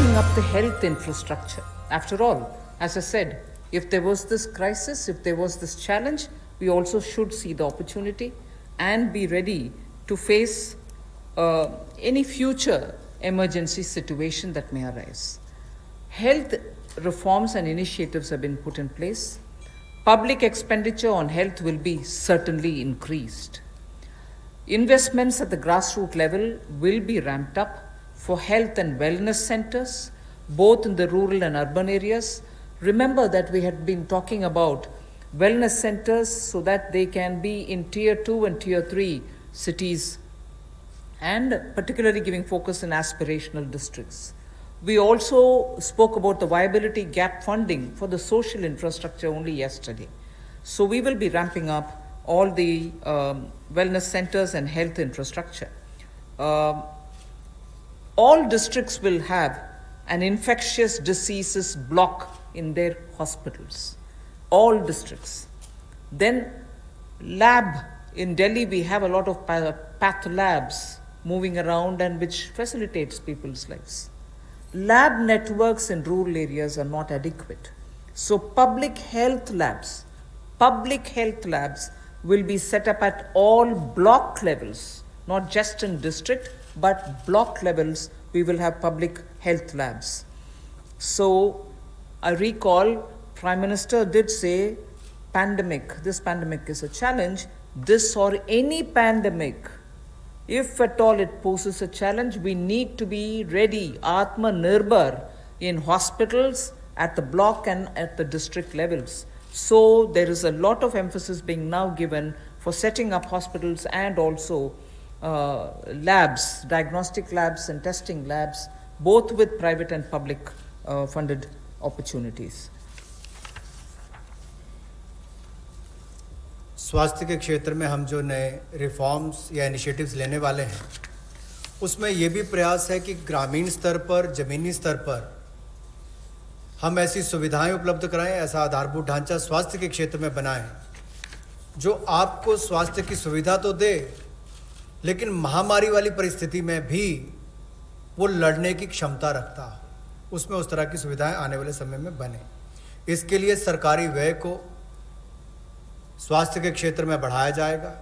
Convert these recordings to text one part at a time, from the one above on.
beefing up the health infrastructure. After all, as I said, if there was this crisis, if there was this challenge, we also should see the opportunity and be ready to face any future emergency situation that may arise. Health reforms and initiatives have been put in place. Public expenditure on health will be certainly increased. Investments at the grassroots level will be ramped up for health and wellness centers, both in the rural and urban areas. Remember that we had been talking about wellness centers so that they can be in tier 2 and tier 3 cities, and particularly giving focus in aspirational districts. We also spoke about the viability gap funding for the social infrastructure only yesterday. So we will be ramping up all the wellness centers and health infrastructure. All districts will have an infectious diseases block in their hospitals. All districts. Then lab, in Delhi we have a lot of path labs moving around and which facilitates people's lives. Lab networks in rural areas are not adequate. So public health labs will be set up at all block levels, not just in district, but block levels. We will have public health labs. So I recall Prime Minister did say this pandemic is a challenge. This or any pandemic, if at all it poses a challenge, we need to be ready, Atma Nirbhar, in hospitals, at the block and at the district levels. So there is a lot of emphasis being now given for setting up hospitals and also labs, diagnostic labs and testing labs, both with private and public funded opportunities. स्वास्थ्य के क्षेत्र में हम जो नए reforms या initiatives लेने वाले हैं उसमें ये भी प्रयास है कि ग्रामीण स्तर पर, ज़मीनी स्तर पर हम ऐसी सुविधाएं उपलब्ध कराएं, ऐसा आधारभूत ढांचा स्वास्थ्य के क्षेत्र में बनाएं जो आपको स्वास्थ्य की सुविधा तो दे, लेकिन महामारी वाली परिस्थिति में भी वो लड़ने की क्षमता रखता, उसमें उस तरह की सुविधाएं आने वाले समय में बने। इसके लिए सरकारी व्यय को स्वास्थ्य के क्षेत्र में बढ़ाया जाएगा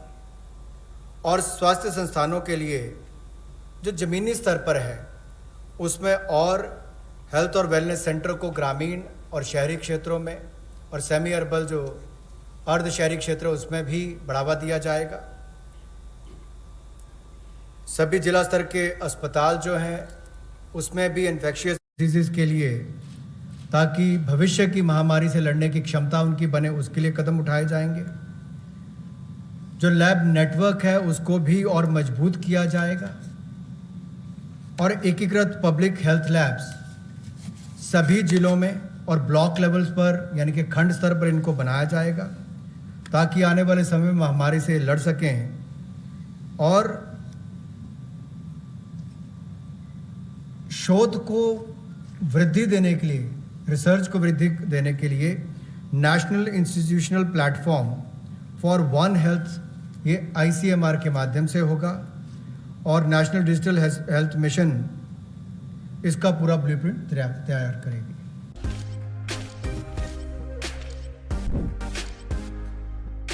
और स्वास्थ्य संस्थानों के लिए जो ज़मीनी स्तर पर है उसमें और हेल्थ और वेलनेस सेंटर को ग्रामीण और शहरी क्षेत्रों में और सेमी अर्बन जो अर्ध शहरी क्षेत्र है उसमें भी बढ़ावा दिया जाएगा। सभी जिला स्तर के अस्पताल जो हैं उसमें भी इन्फेक्शियस डिजीज़ के लिए, ताकि भविष्य की महामारी से लड़ने की क्षमता उनकी बने, उसके लिए कदम उठाए जाएंगे। जो लैब नेटवर्क है उसको भी और मजबूत किया जाएगा और एकीकृत पब्लिक हेल्थ लैब्स सभी जिलों में और ब्लॉक लेवल्स पर यानी कि खंड स्तर पर इनको बनाया जाएगा ताकि आने वाले समय में महामारी से लड़ सकें। और शोध को वृद्धि देने के लिए, रिसर्च को वृद्धि देने के लिए national institutional platform for one health, ये ICMR के माध्यम से होगा और नेशनल डिजिटल हेल्थ मिशन इसका पूरा ब्लूप्रिंट तैयार करेगी।